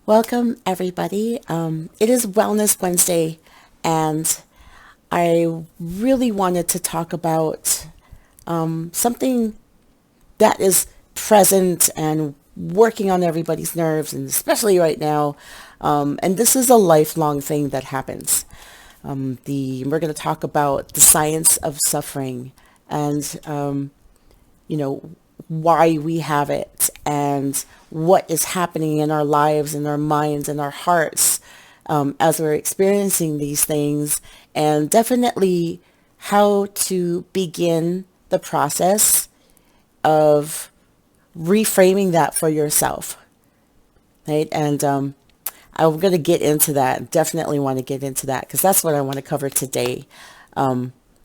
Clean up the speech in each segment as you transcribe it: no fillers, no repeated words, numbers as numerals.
Welcome, everybody. It is Wellness Wednesday, and I really wanted to talk about something that is present and working on everybody's nerves, and especially right now. And this is a lifelong thing that happens. We're going to talk about the science of suffering and you know, why we have it and what is happening in our lives, in our minds, in our hearts as we're experiencing these things, and definitely how to begin the process of reframing that for yourself, right? And I'm going to get into that. Definitely want to get into that because that's what I want to cover today.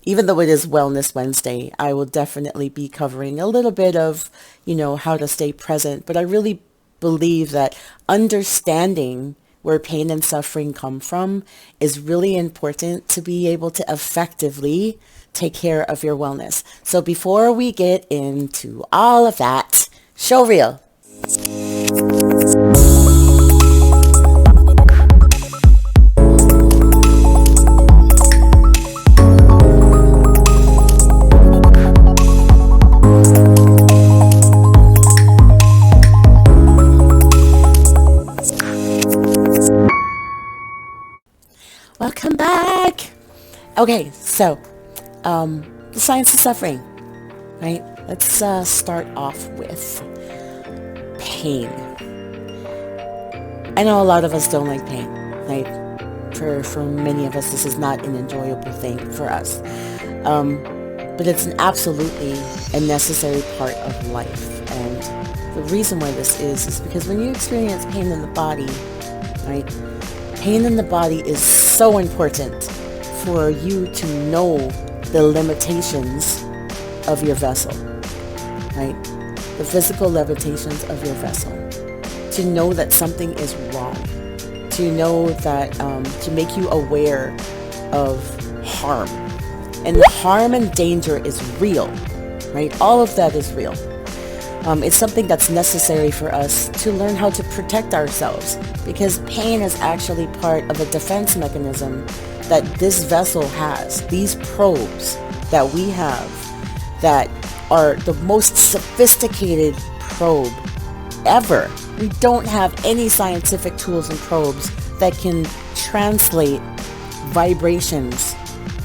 Even though it is Wellness Wednesday, I will definitely be covering a little bit of, how to stay present. But I really believe that understanding where pain and suffering come from is really important to be able to effectively take care of your wellness. So before we get into all of that, show reel. Welcome back. Okay, so the science of suffering, right? Let's start off with pain. I know a lot of us don't like pain, right? For many of us, this is not an enjoyable thing for us, but it's an absolutely a necessary part of life. And the reason why this is because when you experience pain in the body, right? Pain in the body is so important for you to know the limitations of your vessel, right? The physical limitations of your vessel. To know that something is wrong. To know that, to make you aware of harm. And the harm and danger is real, right? All of that is real. It's something that's necessary for us to learn how to protect ourselves, because pain is actually part of a defense mechanism that this vessel has. These probes that we have that are the most sophisticated probe ever. We don't have any scientific tools and probes that can translate vibrations,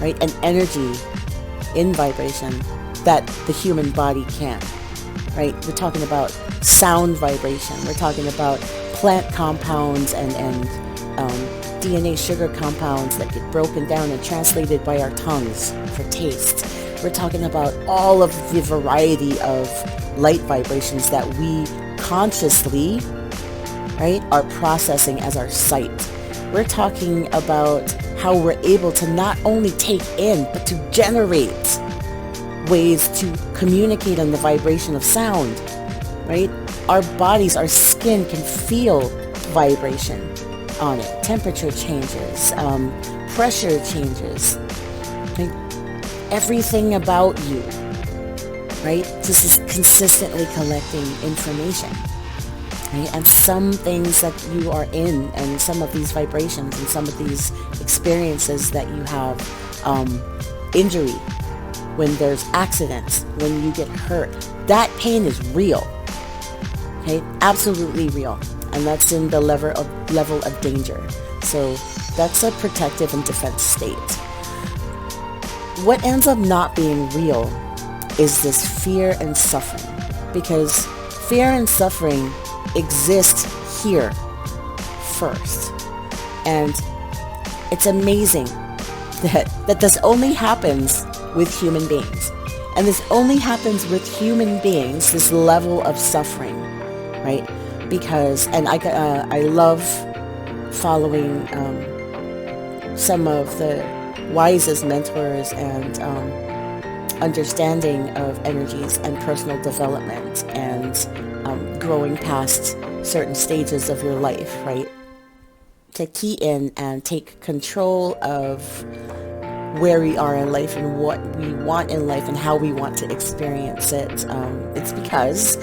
right, and energy in vibration that the human body can. Right? We're talking about sound vibration. We're talking about plant compounds and DNA sugar compounds that get broken down and translated by our tongues for taste. We're talking about all of the variety of light vibrations that we consciously, right, are processing as our sight. We're talking about how we're able to not only take in, but to generate ways to communicate on the vibration of sound, right? Our bodies, our skin can feel vibration on it. Temperature changes, pressure changes, like everything about you, right? This is consistently collecting information, right? And some things that you are in, and some of these vibrations and some of these experiences that you have, injury, when there's accidents, when you get hurt, that pain is real, okay? Absolutely real. And that's in the level of danger. So that's a protective and defense state. What ends up not being real is this fear and suffering, because fear and suffering exist here first. And it's amazing that this only happens with human beings. And this only happens with human beings, this level of suffering, right? Because, and I love following some of the wisest mentors and understanding of energies and personal development and growing past certain stages of your life, right? To key in and take control of where we are in life and what we want in life and how we want to experience it. It's because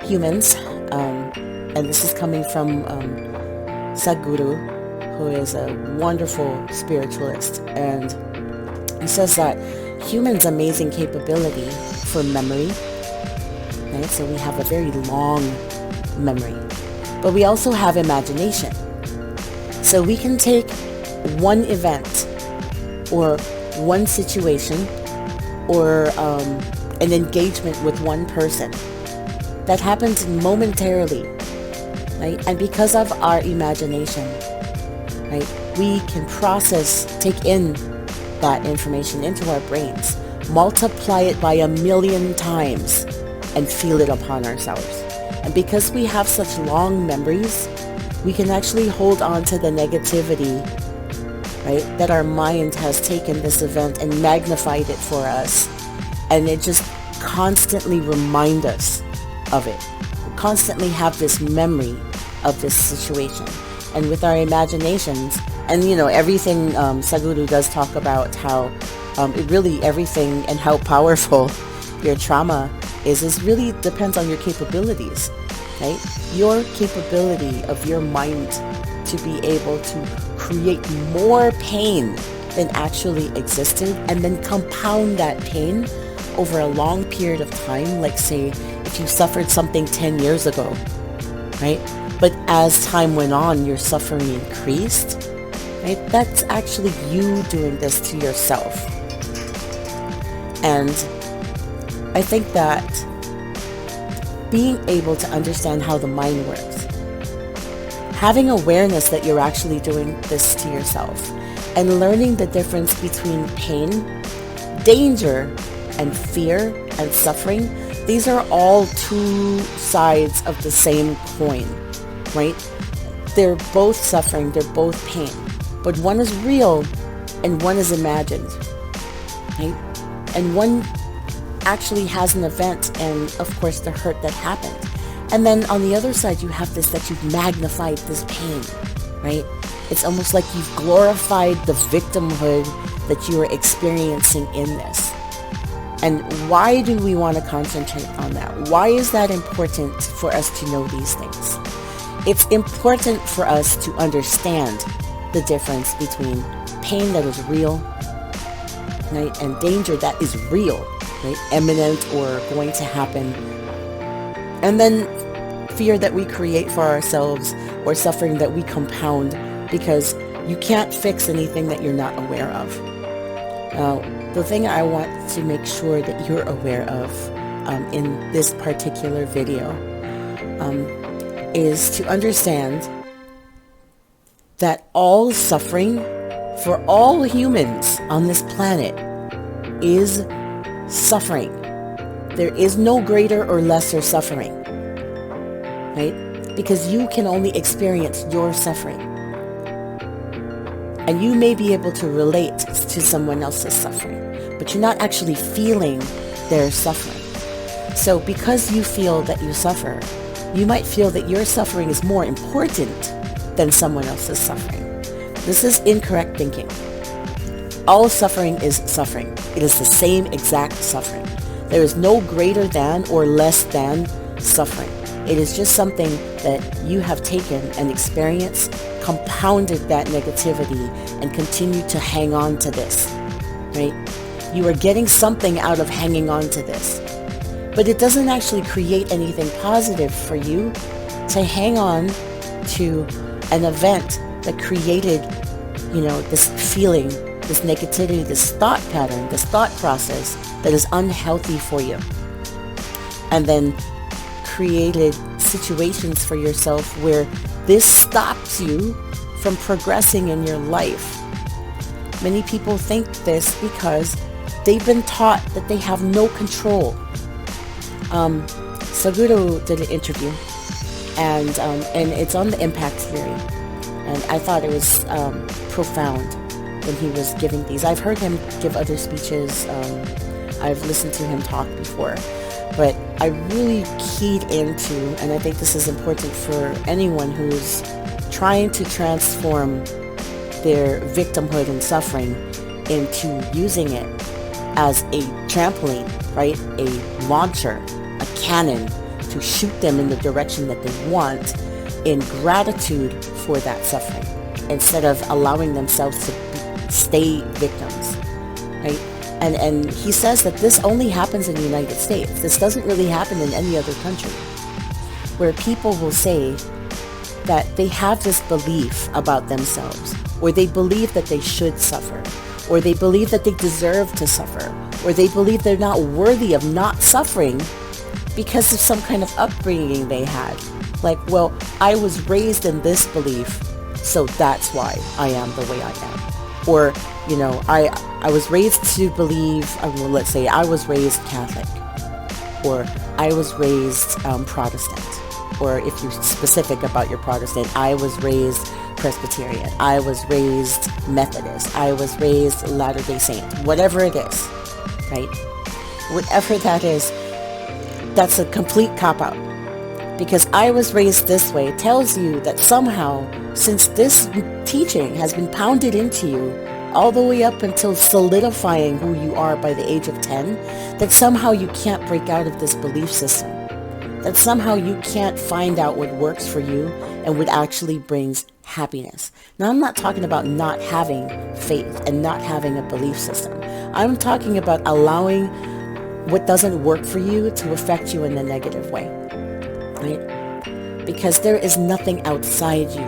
humans, and this is coming from Sadhguru, who is a wonderful spiritualist, and he says that humans' amazing capability for memory, right? So we have a very long memory, but we also have imagination. So we can take one event or one situation or an engagement with one person that happens momentarily, right? And because of our imagination, right, we can take in that information into our brains, multiply it by 1,000,000 times, and feel it upon ourselves. And because we have such long memories, we can actually hold on to the negativity, right, that our mind has taken this event and magnified it for us. And it just constantly reminds us of it. We constantly have this memory of this situation. And with our imaginations, and everything, Sadhguru does talk about how it really, everything and how powerful your trauma is really depends on your capabilities, right? Your capability of your mind to be able to create more pain than actually existed, and then compound that pain over a long period of time, like say if you suffered something 10 years ago, right? But as time went on, your suffering increased, right? That's actually you doing this to yourself. And I think that being able to understand how the mind works, having awareness that you're actually doing this to yourself, and learning the difference between pain, danger, and fear and suffering, these are all two sides of the same coin, right? They're both suffering, they're both pain, but one is real and one is imagined, right? And one actually has an event and, of course, the hurt that happened. And then on the other side, you have this, that you've magnified this pain, right? It's almost like you've glorified the victimhood that you are experiencing in this. And why do we want to concentrate on that? Why is that important for us to know these things? It's important for us to understand the difference between pain that is real, right, and danger that is real, right, imminent or going to happen, and then fear that we create for ourselves or suffering that we compound because you can't fix anything that you're not aware of. Now, the thing I want to make sure that you're aware of in this particular video is to understand that all suffering for all humans on this planet is suffering. There is no greater or lesser suffering, right? Because you can only experience your suffering. And you may be able to relate to someone else's suffering, but you're not actually feeling their suffering. So because you feel that you suffer, you might feel that your suffering is more important than someone else's suffering. This is incorrect thinking. All suffering is suffering. It is the same exact suffering. There is no greater than or less than suffering. It is just something that you have taken and experienced, compounded that negativity, and continue to hang on to this, right? You are getting something out of hanging on to this. But it doesn't actually create anything positive for you to hang on to an event that created, this feeling, this negativity, this thought pattern, this thought process that is unhealthy for you. And then created situations for yourself where this stops you from progressing in your life. Many people think this because they've been taught that they have no control. Sadhguru did an interview, and it's on the impact theory, and I thought it was profound when he was giving these. I've heard him give other speeches. I've listened to him talk before, but I really keyed into, and I think this is important for anyone who's trying to transform their victimhood and suffering into using it as a trampoline, right? A launcher, a cannon to shoot them in the direction that they want, in gratitude for that suffering instead of allowing themselves to stay victims, right? And he says that this only happens in the United States. This doesn't really happen in any other country, where people will say that they have this belief about themselves, or they believe that they should suffer, or they believe that they deserve to suffer, or they believe they're not worthy of not suffering because of some kind of upbringing they had. Like, well, I was raised in this belief, so that's why I am the way I am. Or, you know, I was raised to believe, well, let's say I was raised Catholic, or I was raised Protestant, or if you're specific about your Protestant, I was raised Presbyterian, I was raised Methodist, I was raised Latter-day Saint, whatever it is, right? Whatever that is, that's a complete cop-out. Because I was raised this way tells you that somehow, since this teaching has been pounded into you all the way up until solidifying who you are by the age of 10, that somehow you can't break out of this belief system. That somehow you can't find out what works for you and what actually brings happiness. Now, I'm not talking about not having faith and not having a belief system. I'm talking about allowing what doesn't work for you to affect you in a negative way, right? Because there is nothing outside you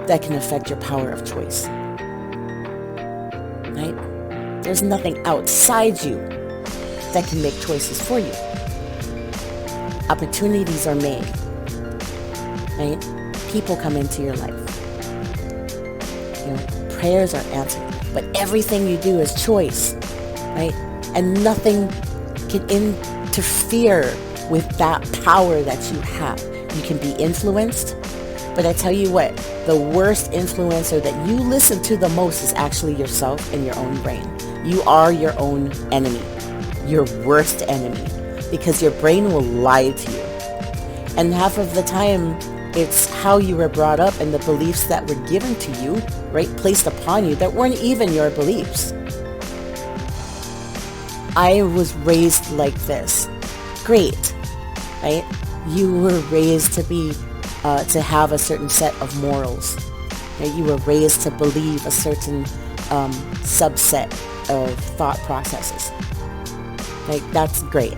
that can affect your power of choice, right? There's nothing outside you that can make choices for you. Opportunities are made, right? People come into your life. You know, prayers are answered, but everything you do is choice, right? And nothing can interfere with that power that you have. You can be influenced, but I tell you what, the worst influencer that you listen to the most is actually yourself and your own brain. You are your own enemy, your worst enemy, because your brain will lie to you. And half of the time, it's how you were brought up and the beliefs that were given to you, right, placed upon you, that weren't even your beliefs. I was raised like this. Great, right? You were raised to be, to have a certain set of morals. Right? You were raised to believe a certain subset of thought processes. Like, that's great.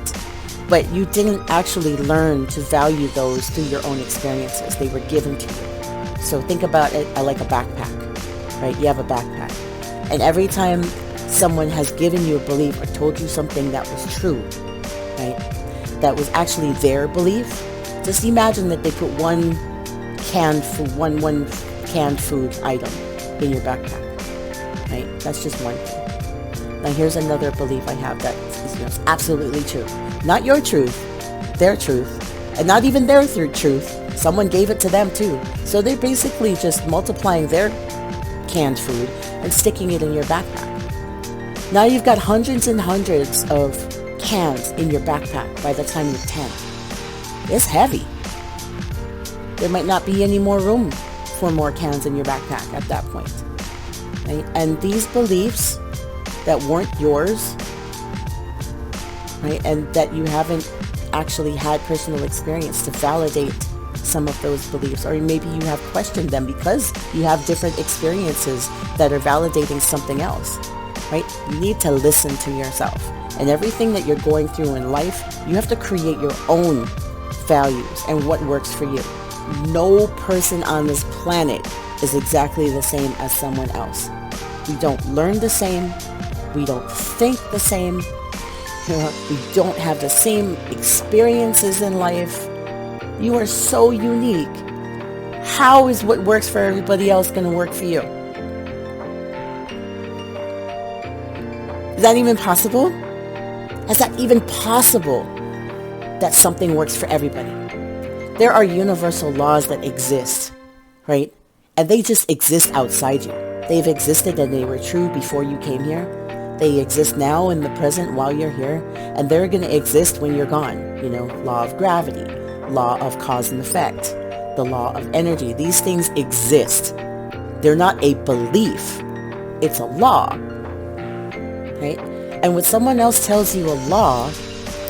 But you didn't actually learn to value those through your own experiences. They were given to you. So think about it like a backpack, right? You have a backpack. And every time someone has given you a belief or told you something that was true, right, that was actually their belief, just imagine that they put one canned food item in your backpack, right? That's just one thing. Now here's another belief I have that is, you know, absolutely true. Not your truth, their truth, and not even their truth. Someone gave it to them too. So they're basically just multiplying their canned food and sticking it in your backpack. Now you've got hundreds and hundreds of cans in your backpack by the time you're 10. It's heavy. There might not be any more room for more cans in your backpack at that point, right? And these beliefs that weren't yours, right, and that you haven't actually had personal experience to validate some of those beliefs, or maybe you have questioned them because you have different experiences that are validating something else, right? You need to listen to yourself. And everything that you're going through in life, you have to create your own values and what works for you. No person on this planet is exactly the same as someone else. We don't learn the same. We don't think the same. We don't have the same experiences in life. You are so unique. How is what works for everybody else going to work for you? Is that even possible? Is that even possible that something works for everybody? There are universal laws that exist, right? And they just exist outside you. They've existed and they were true before you came here. They exist now in the present while you're here, and they're going to exist when you're gone. You know, law of gravity, law of cause and effect, the law of energy. These things exist. They're not a belief. It's a law, right? And when someone else tells you a law,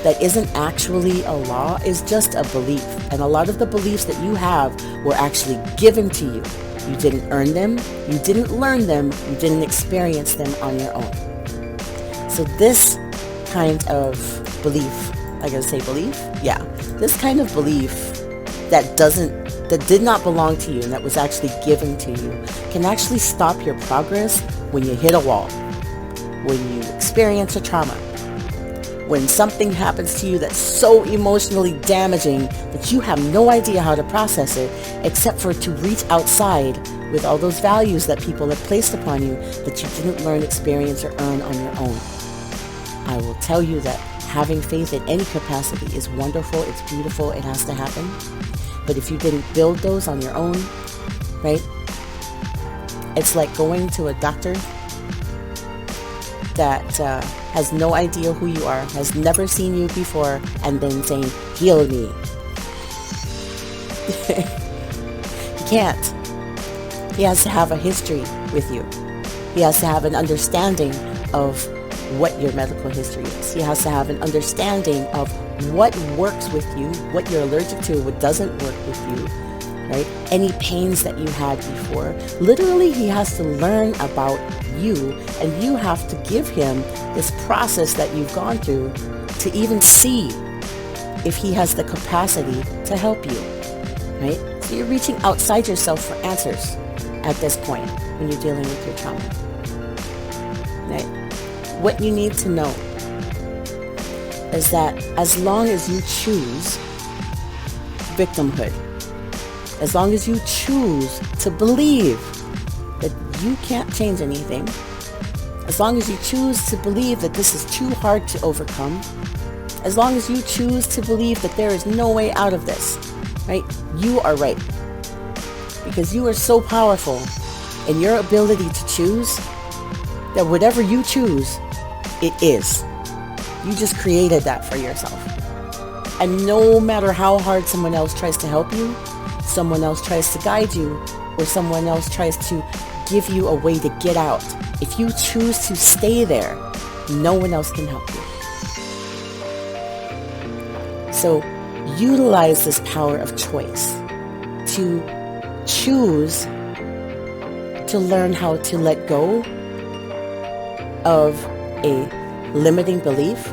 that isn't actually a law is just a belief. And a lot of the beliefs that you have were actually given to you. You didn't earn them, you didn't learn them, you didn't experience them on your own. So this kind of belief, I gotta say belief? Yeah. This kind of belief that did not belong to you and that was actually given to you can actually stop your progress when you hit a wall, when you experience a trauma, when something happens to you that's so emotionally damaging that you have no idea how to process it except for to reach outside with all those values that people have placed upon you that you didn't learn, experience, or earn on your own. I will tell you that having faith in any capacity is wonderful, it's beautiful, it has to happen. But if you didn't build those on your own, right? It's like going to a doctor that has no idea who you are, has never seen you before, and then saying, heal me. He can't. He has to have a history with you. He has to have an understanding of what your medical history is. He has to have an understanding of what works with you, what you're allergic to, what doesn't work with you, right? Any pains that you had before. Literally, he has to learn about you, and you have to give him this process that you've gone through to even see if he has the capacity to help you, right? So you're reaching outside yourself for answers at this point when you're dealing with your trauma, right? What you need to know is that as long as you choose victimhood, as long as you choose to believe that you can't change anything, as long as you choose to believe that this is too hard to overcome, as long as you choose to believe that there is no way out of this, right? You are right. Because you are so powerful in your ability to choose that whatever you choose, it is. You just created that for yourself. And no matter how hard someone else tries to help you, someone else tries to guide you, or someone else tries to give you a way to get out, if you choose to stay there, no one else can help you. So utilize this power of choice to choose to learn how to let go of a limiting belief,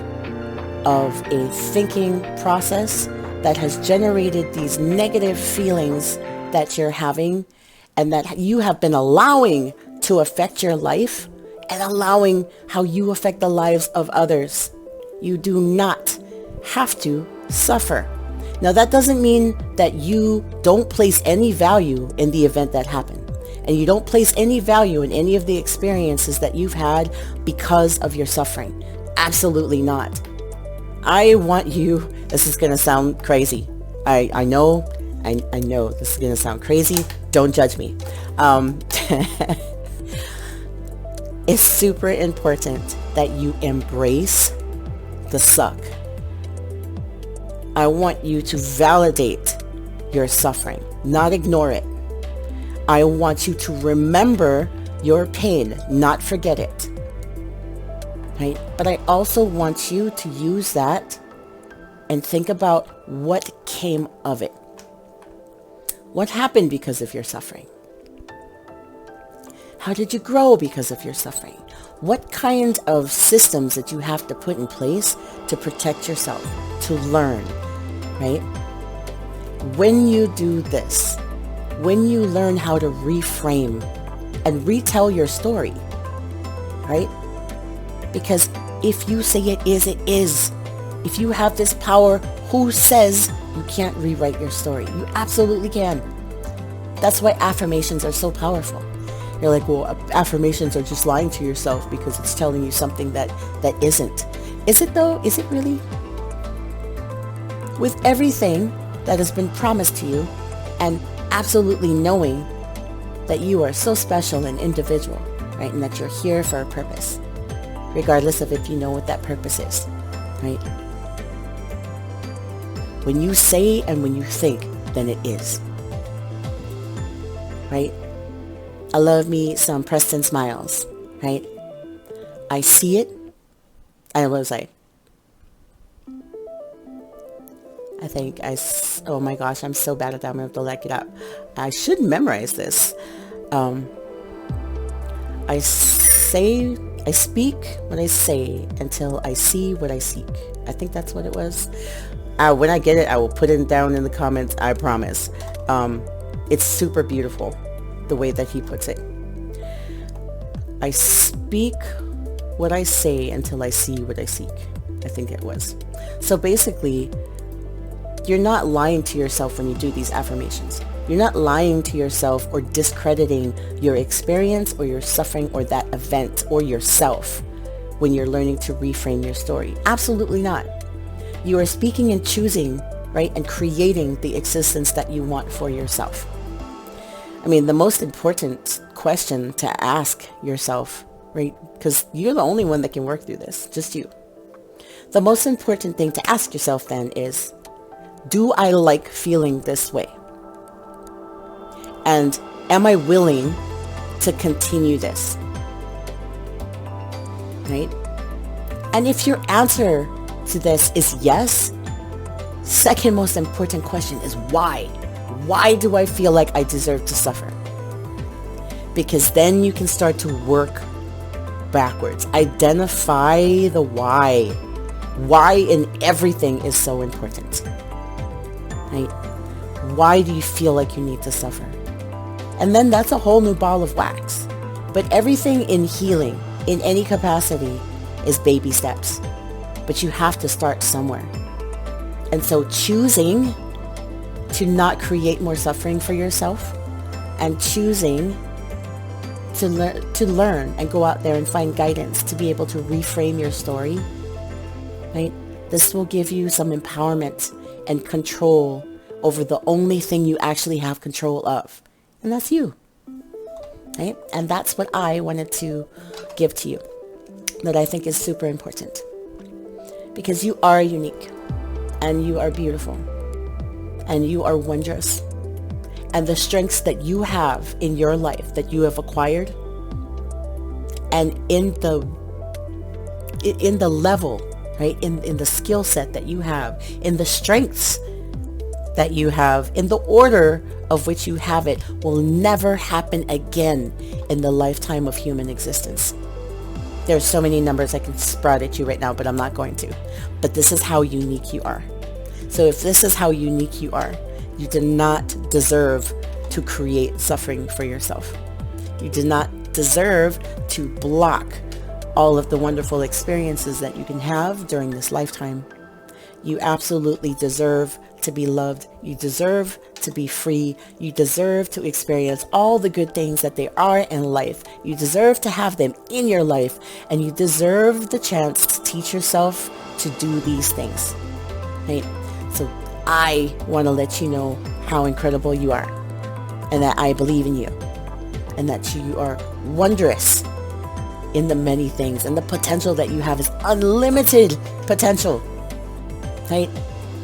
of a thinking process that has generated these negative feelings that you're having and that you have been allowing to affect your life and allowing how you affect the lives of others. You do not have to suffer. Now, that doesn't mean that you don't place any value in the event that happened, and you don't place any value in any of the experiences that you've had because of your suffering. Absolutely not. I want you, this is going to sound crazy. I know this is going to sound crazy. Don't judge me. It's super important that you embrace the suck. I want you to validate your suffering, not ignore it. I want you to remember your pain, not forget it. Right? But I also want you to use that and think about what came of it. What happened because of your suffering? How did you grow because of your suffering? What kind of systems that you have to put in place to protect yourself, to learn, right? When you do this, when you learn how to reframe and retell your story, right? Because if you say it is, it is. If you have this power, who says you can't rewrite your story? You absolutely can. That's why affirmations are so powerful. You're like, well, affirmations are just lying to yourself because it's telling you something that isn't. Is it though? Is it really? With everything that has been promised to you and absolutely knowing that you are so special and individual, right? And that you're here for a purpose, regardless of if you know what that purpose is, right? When you say and when you think, then it is, right? I love me some Preston smiles, right? I see it. I was like, think. Oh my gosh, I'm so bad at that. I'm going to have to look it up. I should memorize this. I speak what I say until I see what I seek. I think that's what it was. When I get it, I will put it down in the comments. I promise. It's super beautiful the way that he puts it. I speak what I say until I see what I seek. I think it was. So basically, you're not lying to yourself when you do these affirmations. You're not lying to yourself or discrediting your experience or your suffering or that event or yourself when you're learning to reframe your story. Absolutely not. You are speaking and choosing, right, and creating the existence that you want for yourself. I mean, the most important question to ask yourself, right, because you're the only one that can work through this, just you. The most important thing to ask yourself then is, do I like feeling this way? And am I willing to continue this? Right? And if your answer to this is yes, second most important question is why? Why do I feel like I deserve to suffer? Because then you can start to work backwards. Identify the why. Why in everything is so important. Right? Why do you feel like you need to suffer? And then that's a whole new ball of wax. But everything in healing, in any capacity, is baby steps. But you have to start somewhere. And so choosing to not create more suffering for yourself and choosing to learn and go out there and find guidance to be able to reframe your story, right? This will give you some empowerment and control over the only thing you actually have control of. And that's you, right? And that's what I wanted to give to you, that I think is super important. Because you are unique, and you are beautiful, and you are wondrous. And the strengths that you have in your life that you have acquired, and in the level, right, in the skill set that you have, in the strengths that you have, in the order of which you have it, will never happen again in the lifetime of human existence. There's so many numbers I can sprout at you right now, but I'm not going to. But this is how unique you are. So if this is how unique you are, you do not deserve to create suffering for yourself. You do not deserve to block all of the wonderful experiences that you can have during this lifetime. You absolutely deserve to be loved. You deserve to be free. You deserve to experience all the good things that there are in life. You deserve to have them in your life, and you deserve the chance to teach yourself to do these things. Right? So I want to let you know how incredible you are, and that I believe in you, and that you are wondrous in the many things, and the potential that you have is unlimited potential, right?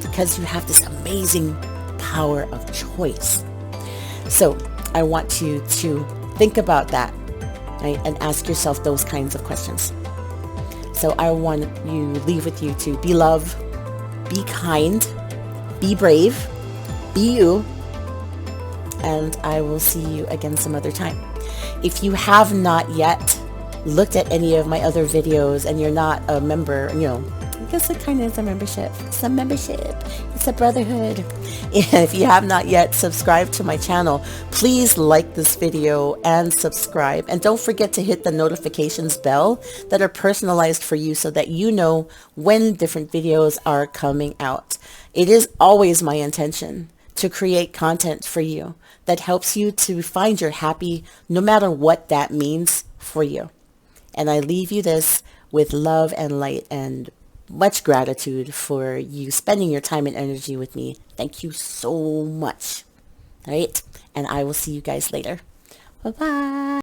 Because you have this amazing power of choice. So I want you to think about that, right? And ask yourself those kinds of questions. So I want you, leave with you to be love, be kind, be brave, be you, and I will see you again some other time. If you have not yet looked at any of my other videos and you're not a member, I guess it kind of is a membership. It's a membership. It's a brotherhood. If you have not yet subscribed to my channel, please like this video and subscribe. And don't forget to hit the notifications bell that are personalized for you so that you know when different videos are coming out. It is always my intention to create content for you that helps you to find your happy, no matter what that means for you. And I leave you this with love and light and much gratitude for you spending your time and energy with me. Thank you so much. All right? And I will see you guys later. Bye-bye.